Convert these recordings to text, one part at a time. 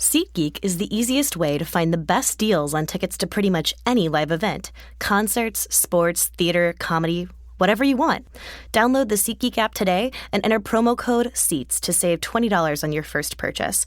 SeatGeek is the easiest way to find the best deals on tickets to pretty much any live event. Concerts, sports, theater, comedy, whatever you want. Download the SeatGeek app today and enter promo code SEATS to save $20 on your first purchase.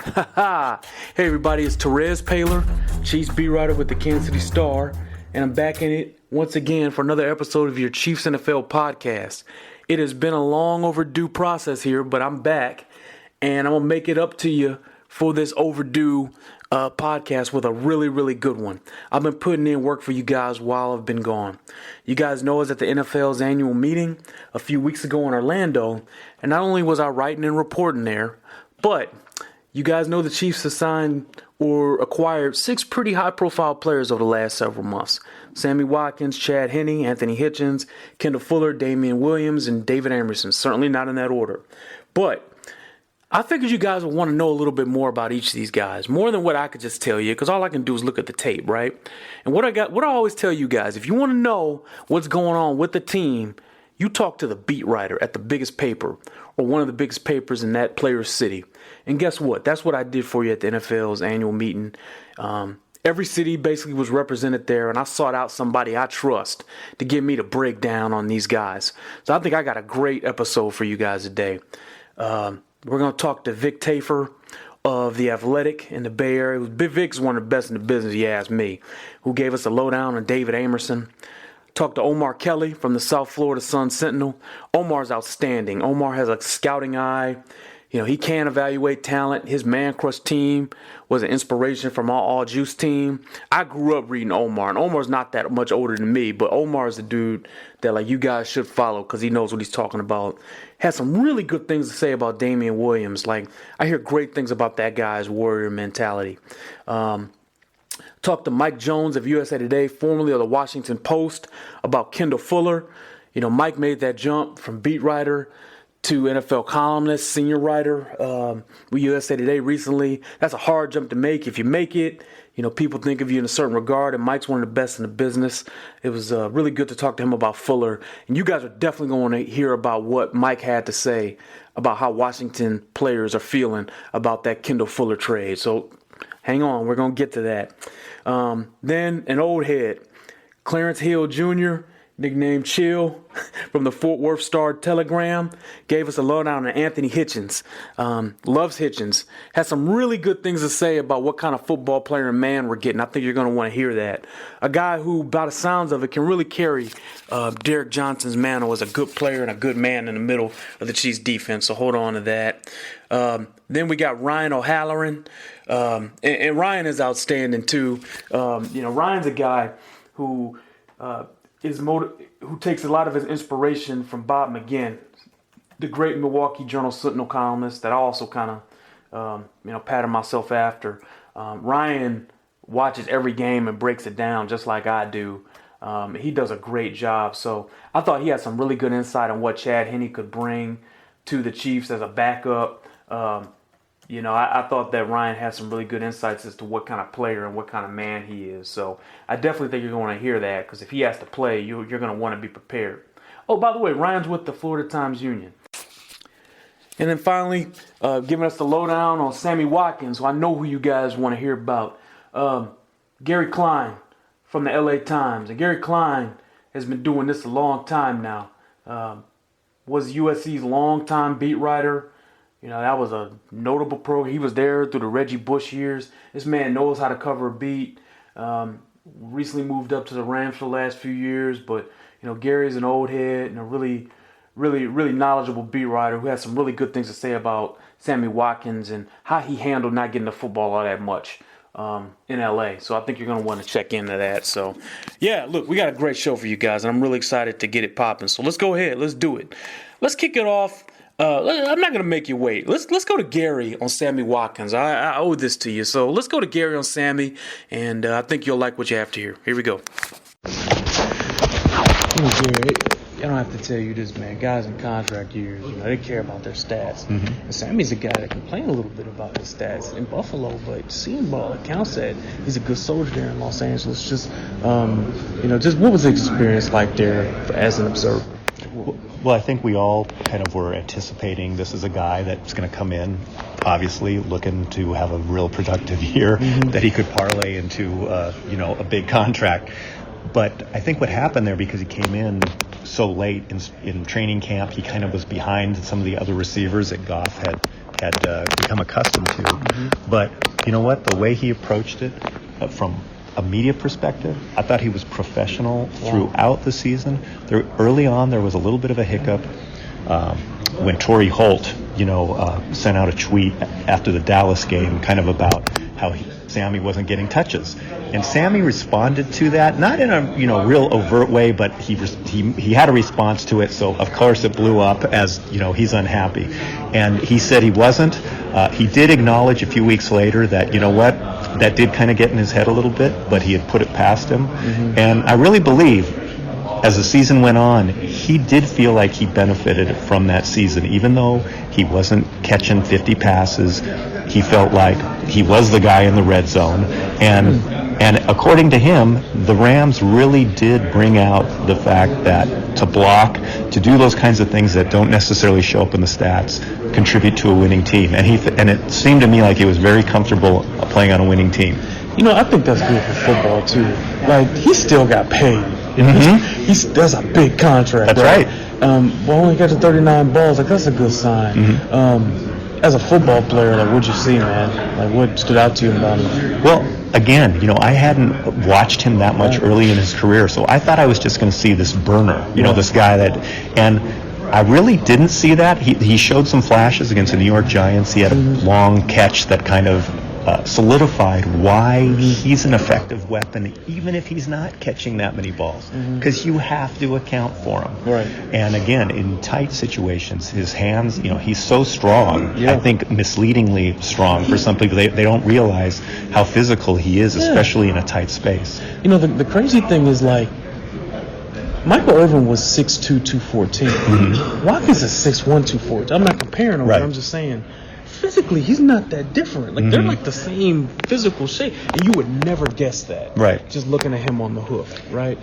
Hey everybody, it's Terez Paylor, Chiefs beat writer with the Kansas City Star, and I'm back in it once again for another episode of your Chiefs NFL podcast. It has been a long overdue process here, but I'm back, and I'm going to make it up to you for this overdue podcast with a really, really good one. I've been putting in work for you guys while I've been gone. You guys know I was at the NFL's annual meeting a few weeks ago in Orlando, and not only was I writing and reporting there, but you guys know the Chiefs assigned or acquired 6 pretty high-profile players over the last several months. Sammy Watkins, Chad Henne, Anthony Hitchens, Kendall Fuller, Damien Williams, and David Amerson. Certainly not in that order. But I figured you guys would want to know a little bit more about each of these guys, more than what I could just tell you, because all I can do is look at the tape, right? And what I always tell you guys, if you want to know what's going on with the team, you talk to the beat writer at the biggest paper or one of the biggest papers in that player's city. And guess what? That's what I did for you at the NFL's annual meeting. Every city basically was represented there, and I sought out somebody I trust to give me the breakdown on these guys. So I think I got a great episode for you guys today. We're going to talk to Vic Tafur of The Athletic in the Bay Area. Vic's one of the best in the business, you ask me, who gave us a lowdown on David Amerson. Talked to Omar Kelly from the South Florida Sun-Sentinel. Omar's outstanding. Omar has a scouting eye. You know, he can evaluate talent. His Man Crush team was an inspiration from our All Juice team. I grew up reading Omar, and Omar's not that much older than me, but Omar's the dude that, like, you guys should follow because he knows what he's talking about. Has some really good things to say about Damien Williams. Like, I hear great things about that guy's warrior mentality. Talked to Mike Jones of USA Today, formerly of the Washington Post, about Kendall Fuller. You know, Mike made that jump from beat writer to NFL columnist, senior writer with USA Today recently. That's a hard jump to make. If you make it, you know, people think of you in a certain regard, and Mike's one of the best in the business. It was really good to talk to him about Fuller. And you guys are definitely going to hear about what Mike had to say about how Washington players are feeling about that Kendall Fuller trade. So hang on, we're going to get to that. Then an old head, Clarence Hill Jr., nicknamed Chill, from the Fort Worth Star-Telegram, gave us a lowdown on Anthony Hitchens. Loves Hitchens. Has some really good things to say about what kind of football player and man we're getting. I think you're going to want to hear that. A guy who, by the sounds of it, can really carry Derek Johnson's mantle as a good player and a good man in the middle of the Chiefs defense. So hold on to that. Then we got Ryan O'Halloran. And Ryan is outstanding too. Ryan's a guy who who takes a lot of his inspiration from Bob McGinn, the great Milwaukee Journal-Sentinel columnist that I also kind of, pattern myself after. Ryan watches every game and breaks it down just like I do. He does a great job. So I thought he had some really good insight on what Chad Henne could bring to the Chiefs as a backup. I thought that Ryan had some really good insights as to what kind of player and what kind of man he is. So I definitely think you're going to hear that because if he has to play, you're going to want to be prepared. Oh, by the way, Ryan's with the Florida Times-Union. And then finally, giving us the lowdown on Sammy Watkins, who I know who you guys want to hear about. Gary Klein from the LA Times. And Gary Klein has been doing this a long time now. Was USC's longtime beat writer. You know, that was a notable pro. He was there through the Reggie Bush years. This man knows how to cover a beat. Recently moved up to the Rams for the last few years. But, Gary's an old head and a really, really, really knowledgeable beat writer who has some really good things to say about Sammy Watkins and how he handled not getting the football all that much in L.A. So I think you're going to want to check into that. So, yeah, look, we got a great show for you guys, and I'm really excited to get it popping. So let's go ahead. Let's do it. Let's kick it off. I'm not going to make you wait. Let's go to Gary on Sammy Watkins. I owe this to you. So let's go to Gary on Sammy, and I think you'll like what you have to hear. Here we go. Gary, I don't have to tell you this, man. Guys in contract years, they care about their stats. Mm-hmm. And Sammy's a guy that complained a little bit about his stats in Buffalo, but seeing ball accounts that he's a good soldier there in Los Angeles. Just what was the experience like there as an observer? Well, I think we all kind of were anticipating this is a guy that's going to come in, obviously looking to have a real productive year that he could parlay into, a big contract. But I think what happened there, because he came in so late in training camp, he kind of was behind some of the other receivers that Goff had become accustomed to. But you know what? The way he approached it from a media perspective, I thought he was professional throughout the season. Early on, there was a little bit of a hiccup when Torrey Holt, sent out a tweet after the Dallas game, kind of about how Sammy wasn't getting touches, and Sammy responded to that, not in a real overt way, but he had a response to it. So of course it blew up as he's unhappy, and he said he wasn't. He did acknowledge a few weeks later that that did kind of get in his head a little bit, but he had put it past him. And I really believe, as the season went on, he did feel like he benefited from that season. Even though he wasn't catching 50 passes, he felt like he was the guy in the red zone. And according to him, the Rams really did bring out the fact that to block, to do those kinds of things that don't necessarily show up in the stats, contribute to a winning team. And it seemed to me like he was very comfortable playing on a winning team. I think that's good for football too. Like, he still got paid. That's a big contract. That's right. Only got to 39 balls. Like, that's a good sign. As a football player, like, what'd you see, man? Like, what stood out to you about him? Well, again, I hadn't watched him that much early in his career, so I thought I was just going to see this burner, this guy and I really didn't see that. He showed some flashes against the New York Giants. He had a long catch that kind of solidified why he's an effective weapon, even if he's not catching that many balls, because you have to account for him. Right. And again, in tight situations, his hands, he's so strong. I think misleadingly strong for some people. They don't realize how physical he is, especially in a tight space. The crazy thing is, like, Michael Irvin was 6'2", 214. Watkins is 6'1", 214. I'm not comparing them, but I'm just saying, physically, he's not that different. Like, they're like the same physical shape, and you would never guess that. Right. Just looking at him on the hoof, right?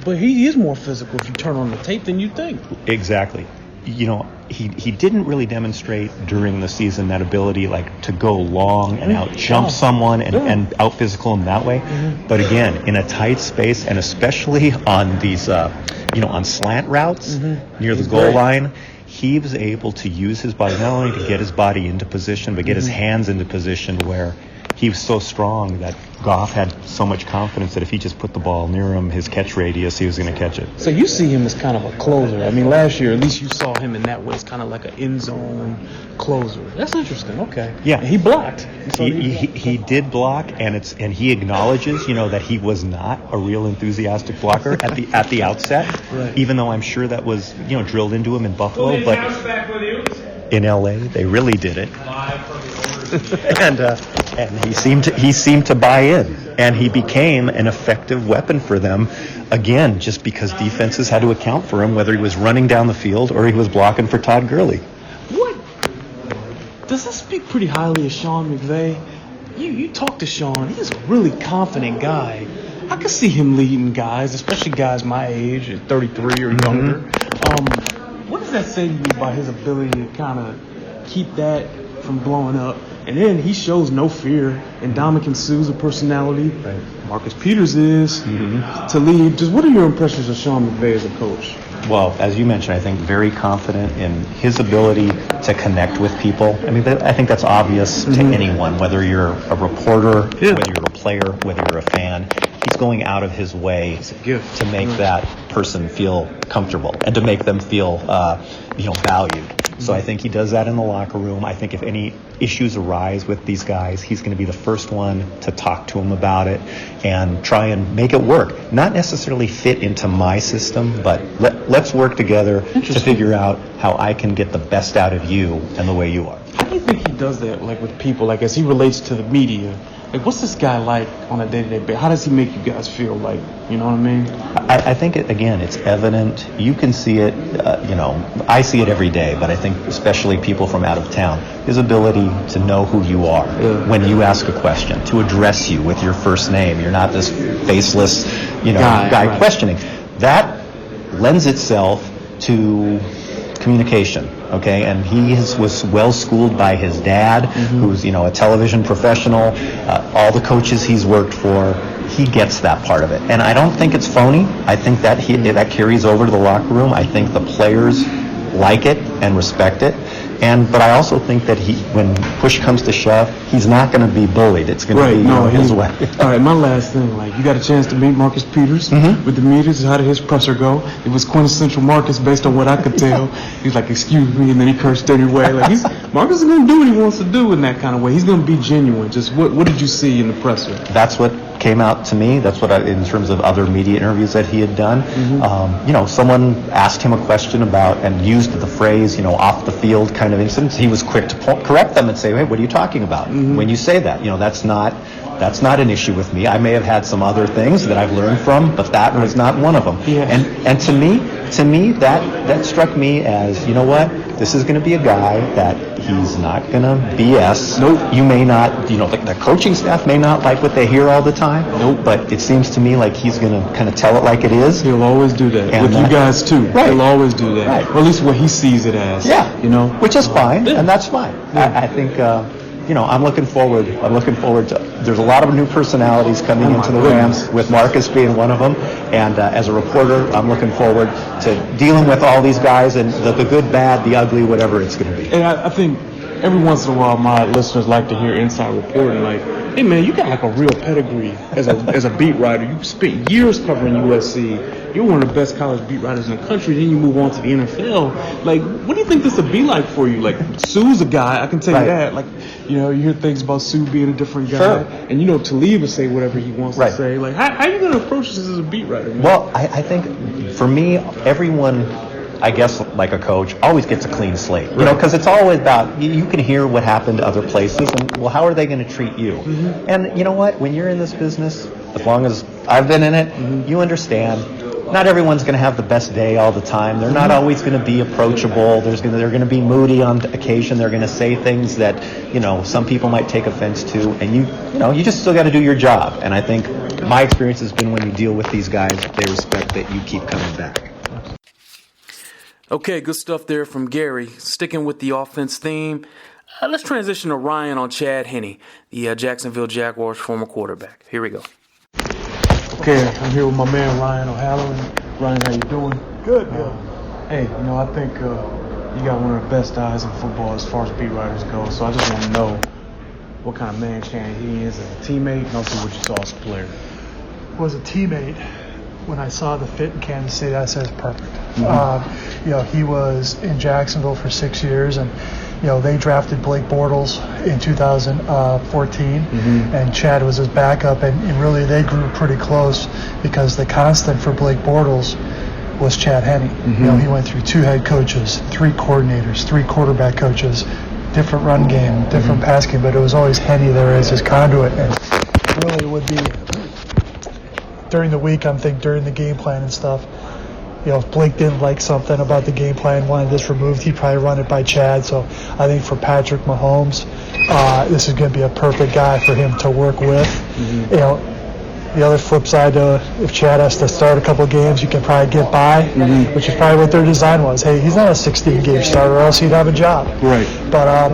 But he is more physical if you turn on the tape than you think. Exactly. He didn't really demonstrate during the season that ability, like, to go long and out jump someone and out physical him that way. But again, in a tight space, and especially on these, on slant routes near the goal line, he was able to use his body not only to get his body into position, but get his hands into position where he was so strong that Goff had so much confidence that if he just put the ball near him, his catch radius, he was going to catch it. So you see him as kind of a closer. I mean, last year, at least you saw him in that way. It's kind of like an end zone closer. That's interesting. Okay. Yeah. And he blocked. He did block, and he acknowledges, that he was not a real enthusiastic blocker at the outset, right. Even though I'm sure that was, drilled into him in Buffalo, but in LA, they really did it. And he seemed to buy in, and he became an effective weapon for them, again, just because defenses had to account for him, whether he was running down the field or he was blocking for Todd Gurley. What? Does that speak pretty highly of Sean McVay? You talk to Sean, he's a really confident guy. I could see him leading guys, especially guys my age, at 33 or younger. What does that say to you about his ability to kind of keep that from blowing up? And then he shows no fear. And Ndamukong Suh's a personality. Right. Marcus Peters is. To lead. Just what are your impressions of Sean McVay as a coach? Well, as you mentioned, I think very confident in his ability to connect with people. I mean, I think that's obvious to anyone, whether you're a reporter, whether you're a player, whether you're a fan. He's going out of his way to make that person feel comfortable and to make them feel, valued. So I think he does that in the locker room. I think if any issues arise with these guys, he's going to be the first one to talk to them about it and try and make it work. Not necessarily fit into my system, but let's work together to figure out how I can get the best out of you and the way you are. How do you think he does that, like, with people, like, as he relates to the media? Like, what's this guy like on a day-to-day basis? How does he make you guys feel, like, you know what I mean? I think, it's evident. You can see it, I see it every day, but I think especially people from out of town, his ability to know who you are when you ask a question, to address you with your first name. You're not this faceless, guy questioning. That lends itself to communication, okay? And he was well schooled by his dad, who's, a television professional. All the coaches he's worked for, he gets that part of it. And I don't think it's phony. I think that that carries over to the locker room. I think the players like it and respect it. But I also think that when push comes to shove, he's not going to be bullied. It's going to be his way. All right, my last thing, you got a chance to meet Marcus Peters with the meetings. How did his presser go? It was quintessential Marcus based on what I could tell. He's like, excuse me, and then he cursed anyway. Marcus is going to do what he wants to do in that kind of way. He's going to be genuine. Just what did you see in the presser? That's what came out to me. That's what in terms of other media interviews that he had done. Someone asked him a question about and used the phrase, off the field kind of incidents. He was quick to correct them and say, hey, what are you talking about when you say that? That's not an issue with me. I may have had some other things that I've learned from, but that was not one of them. Yeah. And to me, that struck me as, you know what? This is going to be a guy that he's not going to BS. Nope. You may not, the coaching staff may not like what they hear all the time. Nope. But it seems to me like he's going to kind of tell it like it is. He'll always do that. And with you guys too. Right. He'll always do that. Right. Or at least what he sees it as. Yeah. Which is fine, and that's fine. Yeah. I think, I'm looking forward to. There's a lot of new personalities coming into the Rams, with Marcus being one of them. And as a reporter, I'm looking forward to dealing with all these guys and the good, bad, the ugly, whatever it's going to be. And I think every once in a while, my listeners like to hear inside reporting. Hey man, you got a real pedigree as a beat writer. You spent years covering USC. You're one of the best college beat writers in the country. Then you move on to the NFL. What do you think this would be like for you? Sue's a guy, I can tell you that. You hear things about Sue being a different guy. Sure. And Talib will say whatever he wants to say. How are you going to approach this as a beat writer, man? Well, I think for me, everyone, I guess, like a coach, always gets a clean slate. Because it's always about, you can hear what happened to other places, and, how are they going to treat you? And you know what? When you're in this business, as long as I've been in it, you understand. Not everyone's going to have the best day all the time. They're not always going to be approachable. They're going to be moody on occasion. They're going to say things that, some people might take offense to. And you just still got to do your job. And I think my experience has been when you deal with these guys, they respect that you keep coming back. Okay, good stuff there from Gary. Sticking with the offense theme, let's transition to Ryan on Chad Henne, the Jacksonville Jaguars former quarterback. Here we go. Okay, I'm here with my man Ryan O'Halloran. Ryan, how you doing? Good. Hey, I think you got one of the best eyes in football as far as beat writers go. So I just want to know what kind of man Chad Henne is as a teammate, and also what you saw as a player. Was a teammate. When I saw the fit in Kansas City, I said it's perfect. He was in Jacksonville for 6 years, and they drafted Blake Bortles in 2014, and Chad was his backup, and really they grew pretty close because the constant for Blake Bortles was Chad Henne. He went through 2 head coaches, 3 coordinators, 3 quarterback coaches, different run game, different pass game, but it was always Henne there as his conduit, and really it would be during the week, I'm thinking during the game plan and stuff, if Blake didn't like something about the game plan, wanted this removed, he'd probably run it by Chad. So I think for Patrick Mahomes, this is going to be a perfect guy for him to work with. The other flip side, if Chad has to start a couple of games, you can probably get by, which is probably what their design was. Hey, he's not a 16-game starter, or else he'd have a job. Right. But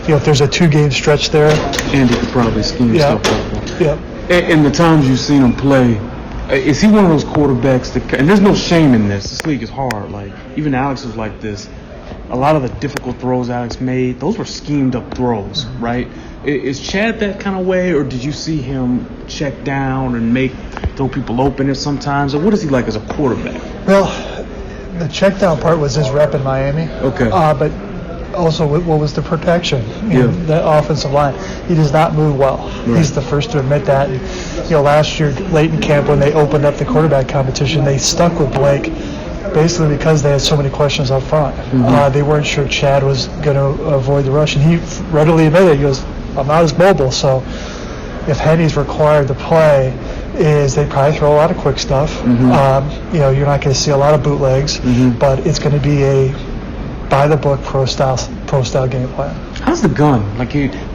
if there's a 2-game stretch there, Andy could probably scheme stuff up. Yeah. In the times you've seen him play, is he one of those quarterbacks that, and there's no shame in this league is hard, even Alex was like this, a lot of the difficult throws Alex made, those were schemed up throws, right? Is Chad that kind of way, or did you see him check down and throw people open there sometimes, or what is he like as a quarterback? Well, the check down part was his rep in Miami. Okay. But also, what was the protection? The offensive line. He does not move well. Right. He's the first to admit that. And, last year, late in camp, when they opened up the quarterback competition, they stuck with Blake basically because they had so many questions up front. They weren't sure Chad was going to avoid the rush. And he readily admitted, he goes, I'm not as mobile. So if Henne's required to play, is they probably throw a lot of quick stuff. You're not going to see a lot of bootlegs, but it's going to be a by-the-book pro style game plan. How's the gun?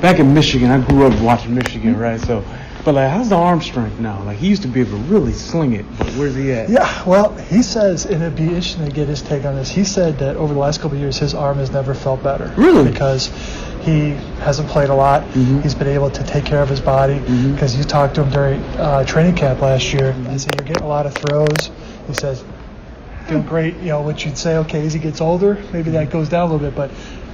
Back in Michigan, I grew up watching Michigan, right? So But like, how's the arm strength now? Like, he used to be able to really sling it, but where's he at? Yeah, well, he says, and it'd be interesting to get his take on this. He said that over the last couple of years, his arm has never felt better. Really? Because he hasn't played a lot. Mm-hmm. He's been able to take care of his body. Because you talked to him during training camp last year. He said, you're getting a lot of throws. He says, doing great. You know, what you'd say, okay, as he gets older, maybe that goes down a little bit. But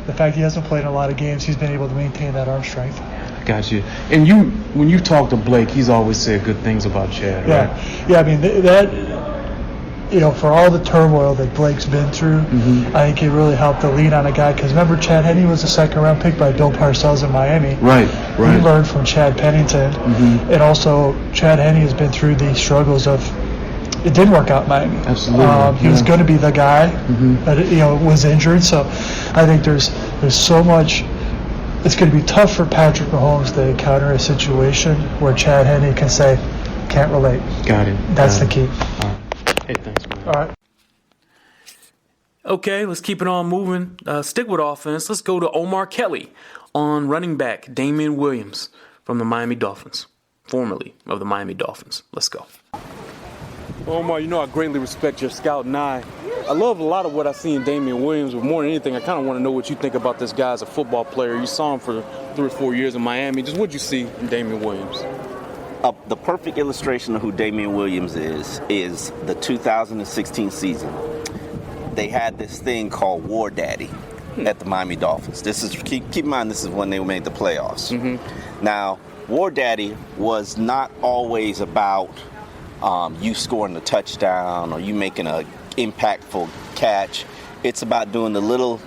the fact he hasn't played in a lot of games, he's been able to maintain that arm strength. Got you. And when you talk to Blake, he's always said good things about Chad, right? Yeah, I mean, that, you know, for all the turmoil that Blake's been through, I think it really helped to lean on a guy. Because remember, Chad Henne was a second-round pick by Bill Parcells in Miami. Right. He learned from Chad Pennington. And also, Chad Henne has been through the struggles of it didn't work out in Miami. Absolutely. He was going to be the guy that, you know, was injured. So I think there's so much. It's going to be tough for Patrick Mahomes to encounter a situation where Chad Henne can say, can't relate. Got it. That's the key. All right. Hey, thanks, man. All right. Okay, let's keep it on moving. Stick with offense. Let's go to Omar Kelly on running back Damien Williams from the Miami Dolphins, formerly of the Miami Dolphins. Let's go. Omar, you know I greatly respect your scouting eye. I love a lot of what I see in Damien Williams, but more than anything, I kind of want to know what you think about this guy as a football player. You saw him for 3 or 4 years in Miami. Just what did you see in Damien Williams? The perfect illustration of who Damien Williams is the 2016 season. They had this thing called War Daddy at the Miami Dolphins. This is keep in mind, this is when they made the playoffs. Now, War Daddy was not always about you scoring a touchdown or you making a impactful catch. It's about doing the little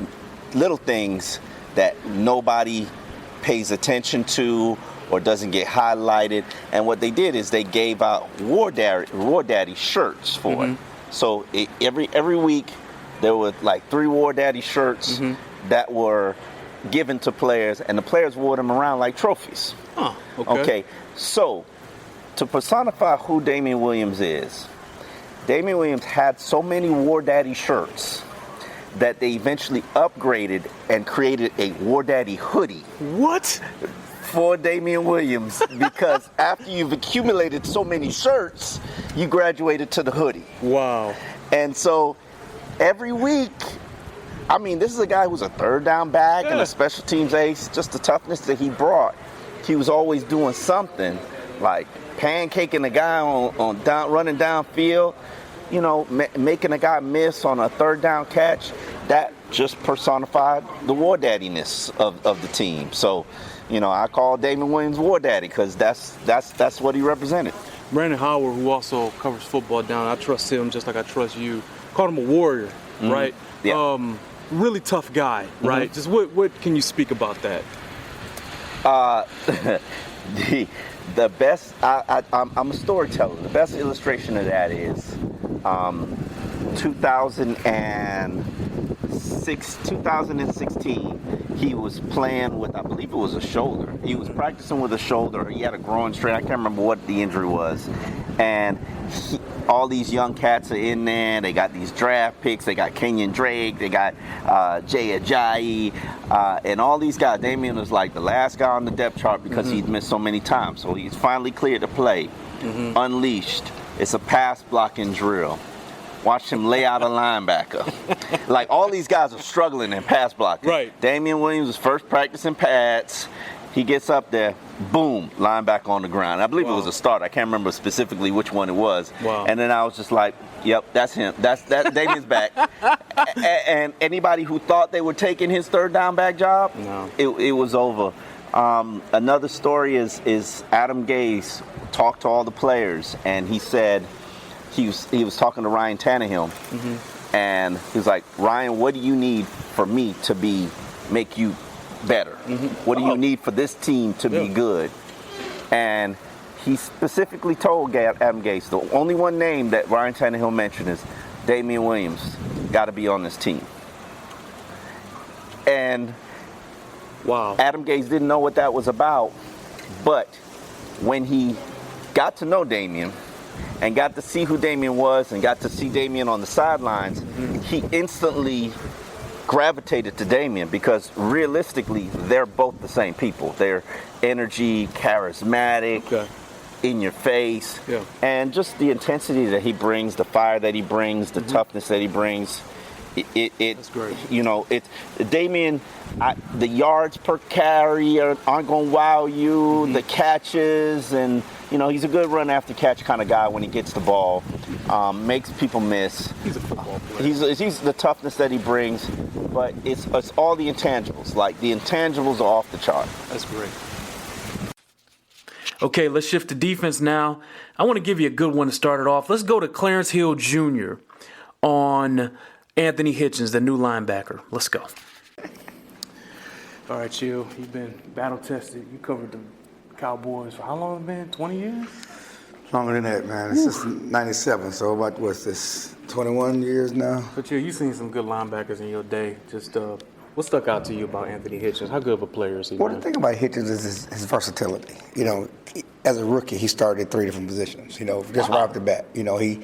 things that nobody pays attention to or doesn't get highlighted. And what they did is they gave out War Daddy shirts for it. So every week there were like 3 War Daddy shirts that were given to players, and the players wore them around like trophies. Okay. So to personify who Damien Williams is, Damien Williams had so many War Daddy shirts that they eventually upgraded and created a War Daddy hoodie. What? For Damien Williams, because after you've accumulated so many shirts, you graduated to the hoodie. Wow. And so every week, I mean, this is a guy who's a third down back and a special teams ace. Just the toughness that he brought. He was always doing something like pancaking a guy on running downfield, you know, making a guy miss on a third down catch. That just personified the War Daddiness of the team. So, you know, I call Damien Williams War Daddy because that's what he represented. Brandon Howard, who also covers football down, I trust him just like I trust you. Called him a warrior, right? Yeah. Really tough guy, right? Just what can you speak about that? The best, I'm a storyteller. The best illustration of that is 2016, he was playing with, I believe it was a shoulder. He was practicing with a shoulder. He had a groin strain. I can't remember what the injury was. And all these young cats are in there. They got these draft picks. They got Kenyon Drake. They got Jay Ajayi. And all these guys. Damien was like the last guy on the depth chart because he'd missed so many times. So he's finally cleared to play. Unleashed. It's a pass blocking drill. Watch him lay out a linebacker. Like, all these guys are struggling in pass blocking. Right. Damien Williams was first practicing pads. He gets up there, boom, linebacker on the ground. I believe it was a start. I can't remember specifically which one it was. Wow. And then I was just like, yep, that's him. That's Damien's back. And anybody who thought they were taking his third down back job, no. It was over. Another story is Adam Gase talked to all the players, and he said, he was talking to Ryan Tannehill, and he was like, Ryan, what do you need for me to make you better? What do you need for this team to be good? And he specifically told Adam Gase, the only one name that Ryan Tannehill mentioned is Damien Williams, got to be on this team. And Adam Gase didn't know what that was about, but when he got to know Damien and got to see who Damien was and got to see Damien on the sidelines, he instantly gravitated to Damien because realistically, they're both the same people. They're energy, charismatic, in your face, Yeah. and just the intensity that he brings, the fire that he brings, the toughness that he brings. That's great. You know, Damien. The yards per carry aren't going to wow you. The catches, and you know, he's a good run after catch kind of guy when he gets the ball. Makes people miss. He's a football player. He's the toughness that he brings, but it's all the intangibles. Like the intangibles are off the chart. That's great. Okay, let's shift to defense now. I want to give you a good one to start it off. Let's go to Clarence Hill Jr. on Anthony Hitchens, the new linebacker. Let's go. All right, Chill, you've been battle-tested. You covered the Cowboys for how long, man? 20 years? Longer than that, man. It's since 97, so about, what's this, 21 years now? But, Chill, you've seen some good linebackers in your day. Just what stuck out to you about Anthony Hitchens? How good of a player is he? Well, the thing about Hitchens is his versatility. You know, as a rookie, he started at 3 different positions, you know, just right off the bat. You know, he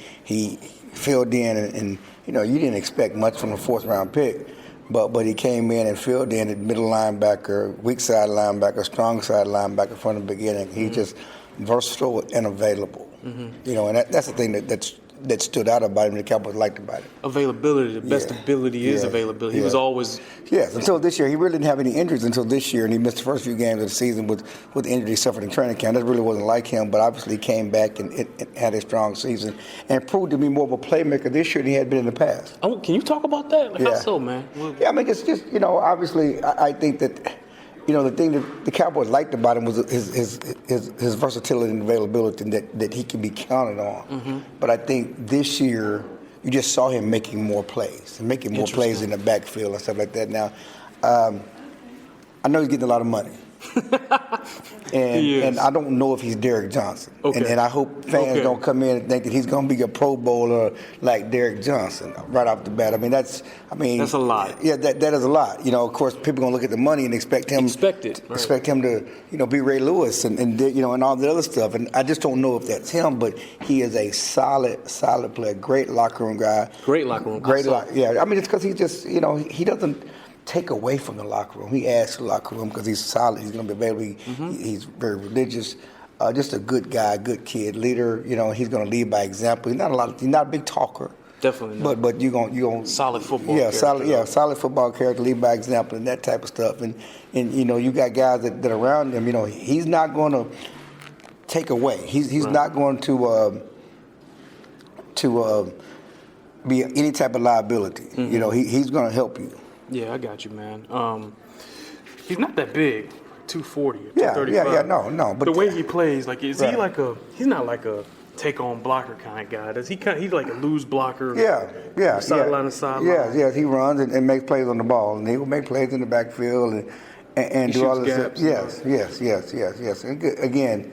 filled in, and you know, you didn't expect much from a fourth-round pick, but he came in and filled in at middle linebacker, weak side linebacker, strong side linebacker from the beginning. He's just versatile and available. You know, and that's the thing that stood out about him, the Cowboys liked about it. Availability, the best ability is availability. He was always... Yes, until this year. He really didn't have any injuries until this year, and he missed the first few games of the season with the injury he suffered in training camp. That really wasn't like him, but obviously he came back and had a strong season and proved to be more of a playmaker this year than he had been in the past. Oh, can you talk about that? Like, how so, man? Yeah, I mean, it's just, you know, obviously I think that, you know, the thing that the Cowboys liked about him was his versatility and availability, and that he can be counted on. But I think this year you just saw him making more plays and making more plays in the backfield and stuff like that. Now, I know he's getting a lot of money. and I don't know if he's Derek Johnson. Okay. And I hope fans don't come in and think that he's going to be a Pro Bowler like Derek Johnson right off the bat. I mean, that's a lot. Yeah, that is a lot. You know, of course, people are going to look at the money and expect him to, you know, be Ray Lewis and you know, and all the other stuff. And I just don't know if that's him, but he is a solid player, great locker room guy. Yeah, I mean, it's because he just, you know, he doesn't take away from the locker room. He adds to the locker room because he's solid. He's going to be available. He's very religious. Just a good guy, good kid, leader. You know, he's going to lead by example. He's not a big talker. Definitely not. But you're going solid football. Yeah, solid football character, lead by example, and that type of stuff. And you know, you got guys that are around him. You know, he's not going to take away. He's not going to be any type of liability. You know, he's going to help you. Yeah, I got you, man. He's not that big, 240 or 235. No. But the way he plays, like, is he like he's not like a take-on blocker kind of guy. He's like a loose blocker? Sideline to sideline. Yeah, he runs and makes plays on the ball, and he will make plays in the backfield and do all this. Yes. And again,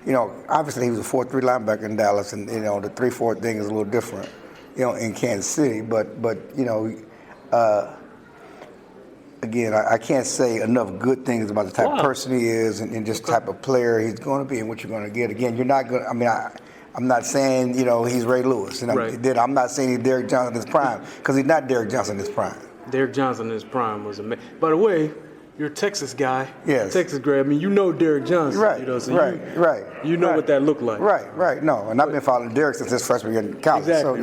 you know, obviously he was a 4-3 linebacker in Dallas, and you know the 3-4 thing is a little different, you know, in Kansas City. But you know. Again, I can't say enough good things about the type of person he is and just type of player he's going to be and what you're going to get. Again, you're not going to, I mean, I'm not saying, you know, he's Ray Lewis. And I'm not saying he's Derek Johnson in his prime, because he's not Derek Johnson in his prime. Derek Johnson in his prime was amazing. By the way, you're a Texas guy. Yes. Texas grad. I mean, you know Derek Johnson. Right, you know, so you know what that looked like. Right. No, and I've been following Derek since his freshman year in college. Exactly,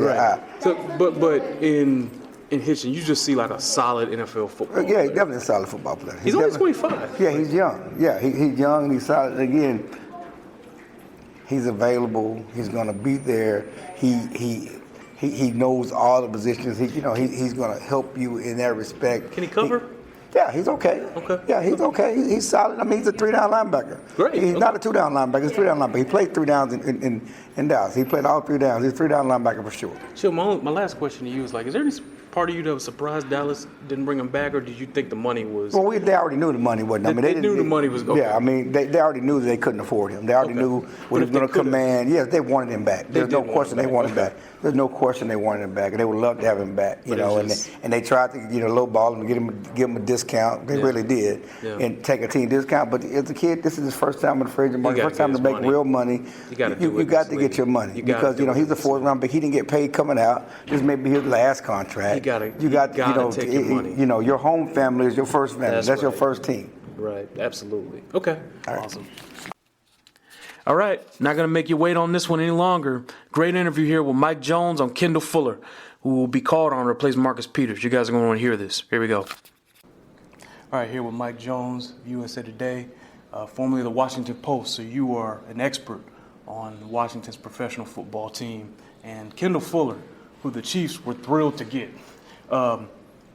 so, right. But in Hitchens, you just see like a solid NFL football player. He's definitely a solid football player. He's only 25. Yeah, he's young. Yeah, he's young and he's solid. Again, he's available. He's going to be there. He knows all the positions. He's going to help you in that respect. Can he cover? Yeah, he's okay. Yeah, he's okay. He's solid. I mean, he's a 3-down linebacker. Great. He's not a 2-down linebacker. He's a 3-down linebacker. He played 3 downs in Dallas. He played all 3 downs. He's a 3-down linebacker for sure. So my last question to you is, like, is there any part of you that was surprised Dallas didn't bring him back, or did you think the money was? Well, they already knew the money wasn't. I mean, they knew the money was going. Yeah, I mean, they already knew that they couldn't afford him. They already knew what he was going to command. Yes, they wanted him back. There's no question they wanted him back. There's no question they wanted him back, and they would love to have him back. You know, and they tried to lowball him and give him a discount. They really did, and take a team discount. But as a kid, this is his first time in the free agent market, first time to make real money. You got to get your money because he's a 4th round pick. He didn't get paid coming out. This may be his last contract. You got to take your money. Your home family is your first family. That's your first team. Right. Absolutely. Okay. Awesome. All right, not going to make you wait on this one any longer. Great interview here with Mike Jones on Kendall Fuller, who will be called on to replace Marcus Peters. You guys are going to want to hear this. Here we go. All right, here with Mike Jones, USA Today, formerly of the Washington Post. So you are an expert on Washington's professional football team. And Kendall Fuller, who the Chiefs were thrilled to get.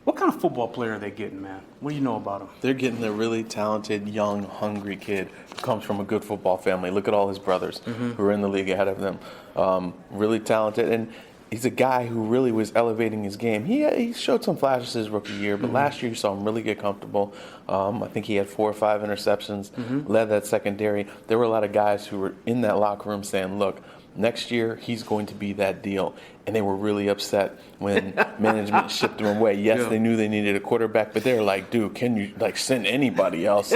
What kind of football player are they getting, man? What do you know about him? They're getting a really talented, young, hungry kid who comes from a good football family. Look at all his brothers who are in the league ahead of them. Really talented. And he's a guy who really was elevating his game. He showed some flashes his rookie year, but last year you saw him really get comfortable. I think he had 4 or 5 interceptions, led that secondary. There were a lot of guys who were in that locker room saying, look, next year he's going to be that deal. And they were really upset when management shipped him away. Yes, they knew they needed a quarterback, but they were like, dude, can you send anybody else?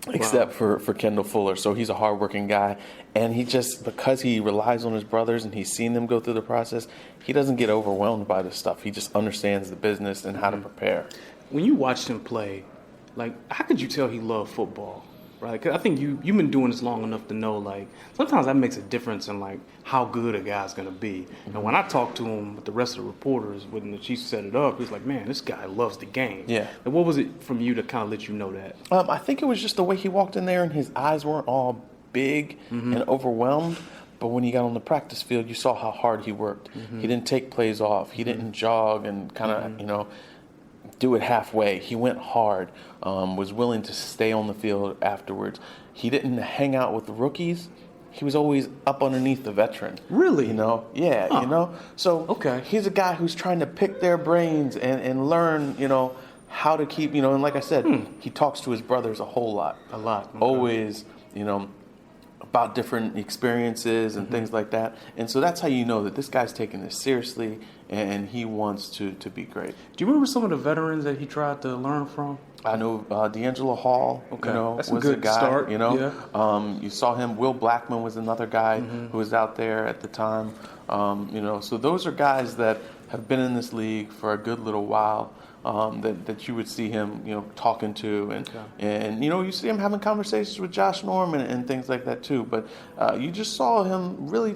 Except for Kendall Fuller. So he's a hardworking guy. And he just, because he relies on his brothers and he's seen them go through the process, he doesn't get overwhelmed by this stuff. He just understands the business and how to prepare. When you watched him play, how could you tell he loved football? Right? 'Cause I think you've been doing this long enough to know, sometimes that makes a difference in, how good a guy's going to be. And when I talked to him with the rest of the reporters, when the Chiefs set it up, he was like, man, this guy loves the game. Yeah. And what was it from you to kind of let you know that? I think it was just the way he walked in there and his eyes weren't all big and overwhelmed. But when he got on the practice field, you saw how hard he worked. He didn't take plays off. He didn't jog and kind of, do it halfway. He went hard, was willing to stay on the field afterwards. He didn't hang out with the rookies. He was always up underneath the veteran. Really? Yeah, So okay. He's a guy who's trying to pick their brains and learn, how to keep, and like I said, he talks to his brothers a whole lot. A lot. Okay. Always, about different experiences and things like that. And so that's how you know that this guy's taking this seriously and he wants to be great. Do you remember some of the veterans that he tried to learn from? I know D'Angelo Hall, That's a was good a guy, start. You saw him. Will Blackman was another guy who was out there at the time. So those are guys that have been in this league for a good little while. That you would see him, talking to, and you see him having conversations with Josh Norman and things like that too. But you just saw him really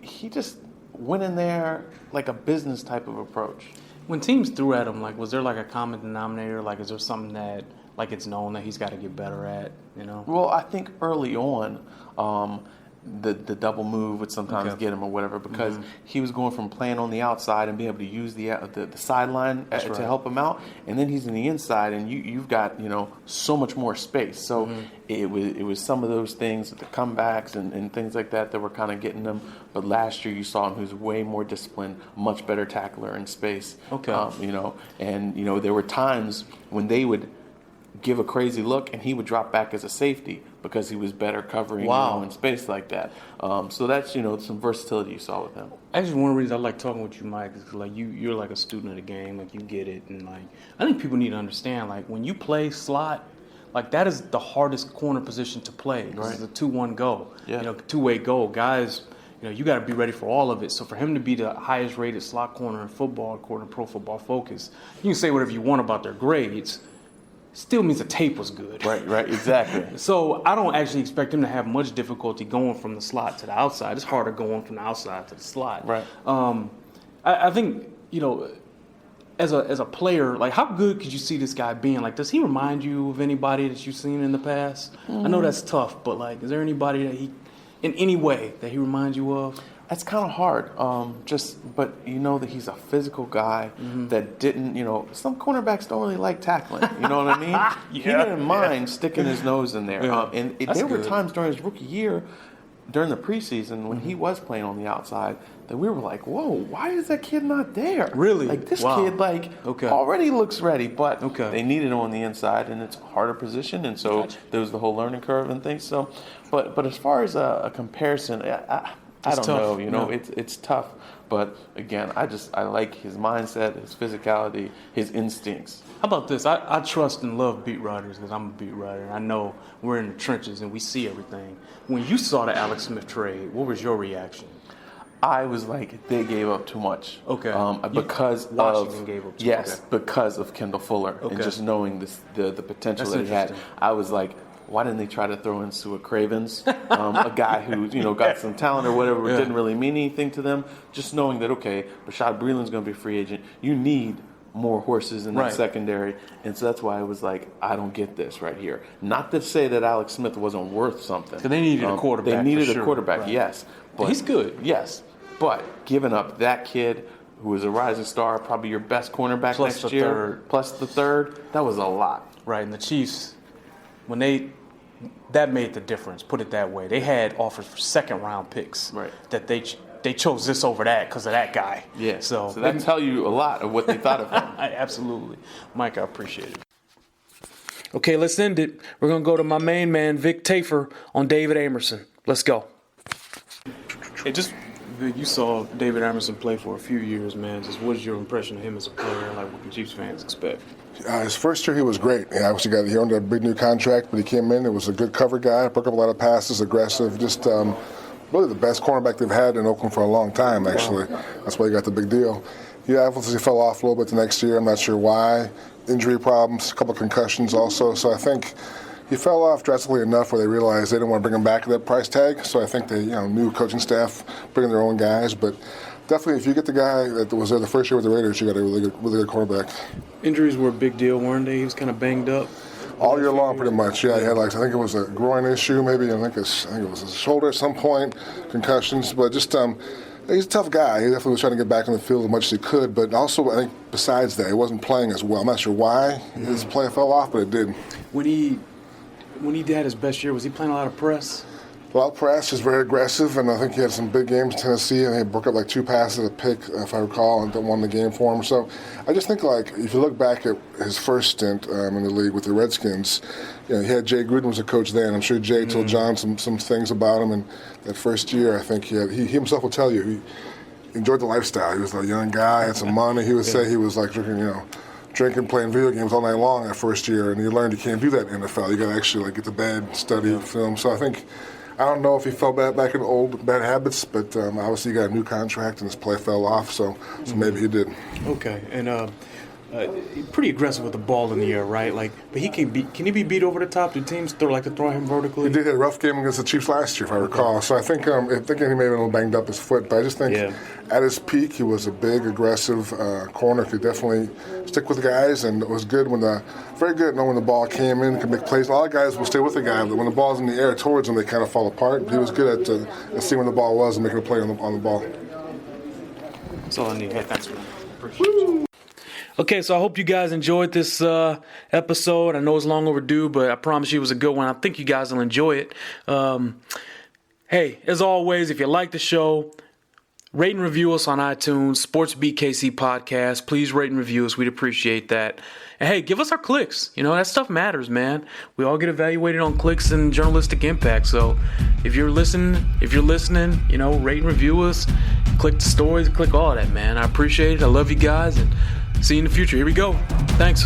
he just went in there like a business type of approach. When teams threw at him, was there a common denominator? Is there something that it's known that he's got to get better at? Well, I think early on. The double move would sometimes get him or whatever because he was going from playing on the outside and being able to use the sideline to help him out, and then he's in the inside and you've got so much more space. So it was some of those things, the comebacks and things like that were kind of getting him. But last year you saw him who's way more disciplined, much better tackler in space. Okay. There were times when they would give a crazy look and he would drop back as a safety because he was better covering in space like that. So that's some versatility you saw with him. Actually, one of the reasons I like talking with you, Mike, is because you're like a student of the game, you get it, and I think people need to understand when you play slot, that is the hardest corner position to play. Right. It's a 2-1 go, two-way goal. Guys, you got to be ready for all of it. So for him to be the highest rated slot corner in football, according to Pro Football Focus, you can say whatever you want about their grades. Still means the tape was good. Right, exactly. So I don't actually expect him to have much difficulty going from the slot to the outside. It's harder going from the outside to the slot. Right. I think, as a player, how good could you see this guy being? Does he remind you of anybody that you've seen in the past? I know that's tough, but is there anybody that in any way that he reminds you of? That's kind of hard. But that he's a physical guy that didn't, some cornerbacks don't really like tackling. You know what I mean? He didn't mind sticking his nose in there. And there were times during his rookie year, during the preseason, when he was playing on the outside, that we were like, whoa, why is that kid not there? Really? This kid, already looks ready, but they needed him on the inside, and it's a harder position, and so there was the whole learning curve and things. So, but as far as a comparison, I don't know. It's tough. But again, I like his mindset, his physicality, his instincts. How about this? I trust and love beat writers because I'm a beat writer. And I know we're in the trenches and we see everything. When you saw the Alex Smith trade, what was your reaction? I was like, they gave up too much. Okay. Because Washington gave up too much. Yes, because of Kendall Fuller and just knowing the potential that he had. I was like, why didn't they try to throw in Stuart Cravens, a guy who got some talent or whatever, but didn't really mean anything to them? Just knowing that Rashad Breeland's going to be a free agent, you need more horses in that secondary, and so that's why I was like, I don't get this right here. Not to say that Alex Smith wasn't worth something. So they needed a quarterback. They needed a quarterback, yes. But he's good. Yes, but giving up that kid who is a rising star, probably your best cornerback plus next year, plus the third, that was a lot. Right, and the Chiefs, that made the difference, put it that way. They had offers for second-round picks that they chose this over that because of that guy. Yeah, so that tell you a lot of what they thought of him. Absolutely. Mike, I appreciate it. Okay, let's end it. We're going to go to my main man, Vic Tafer, on David Amerson. Let's go. Hey, you saw David Amerson play for a few years, man. Just what's your impression of him as a player? Like, what can Chiefs fans expect? His first year, he was great. Obviously, he owned a big new contract, but he came in. It was a good cover guy, broke up a lot of passes, aggressive, just really the best cornerback they've had in Oakland for a long time, actually. That's why he got the big deal. He obviously fell off a little bit the next year. I'm not sure why. Injury problems, a couple of concussions also. So I think he fell off drastically enough where they realized they didn't want to bring him back at that price tag. So I think they, new coaching staff bringing their own guys. But definitely, if you get the guy that was there the first year with the Raiders, you got a really good quarterback. Injuries were a big deal, weren't they? He was kind of banged up. All year long, pretty much. Yeah, he had I think it was a groin issue, maybe. I think it was his shoulder at some point, concussions. But just he's a tough guy. He definitely was trying to get back in the field as much as he could. But also, I think besides that, he wasn't playing as well. I'm not sure why his play fell off, but it did. When he had his best year, was he playing a lot of press? Well, press is very aggressive, and I think he had some big games in Tennessee, and he broke up 2 passes, a pick, if I recall, and won the game for him. So I just think, if you look back at his first stint in the league with the Redskins, he had Jay Gruden was a coach then. I'm sure Jay told John some things about him, and that first year, I think he himself will tell you, he enjoyed the lifestyle. He was a young guy, had some money. He would say he was drinking, playing video games all night long that first year, and he learned you can't do that in the NFL. You got to actually get to bed, study, film. So I don't know if he fell back into old bad habits, but obviously he got a new contract and his play fell off, so maybe he did. Okay, and pretty aggressive with the ball in the air, right? But can he be beat over the top? Do teams throw him vertically? He did have a rough game against the Chiefs last year, if I recall. So I think he may have been a little banged up his foot, but I just think at his peak he was a big, aggressive corner. Could definitely stick with guys, and it was good very good knowing when the ball came in, could make plays. A lot of guys will stay with the guy, but when the ball's in the air towards them, they kind of fall apart. He was good at seeing when the ball was and making a play on the ball. That's all I need. Hey, thanks, man. Appreciate it. Okay, so I hope you guys enjoyed this episode. I know it's long overdue, but I promise you it was a good one. I think you guys will enjoy it. Hey, as always, if you like the show, rate and review us on iTunes, Sports BKC Podcast. Please rate and review us. We'd appreciate that. And hey, give us our clicks. That stuff matters, man. We all get evaluated on clicks and journalistic impact. So if you're listening, rate and review us. Click the stories, click all that, man. I appreciate it. I love you guys, and see you in the future. Here we go. Thanks.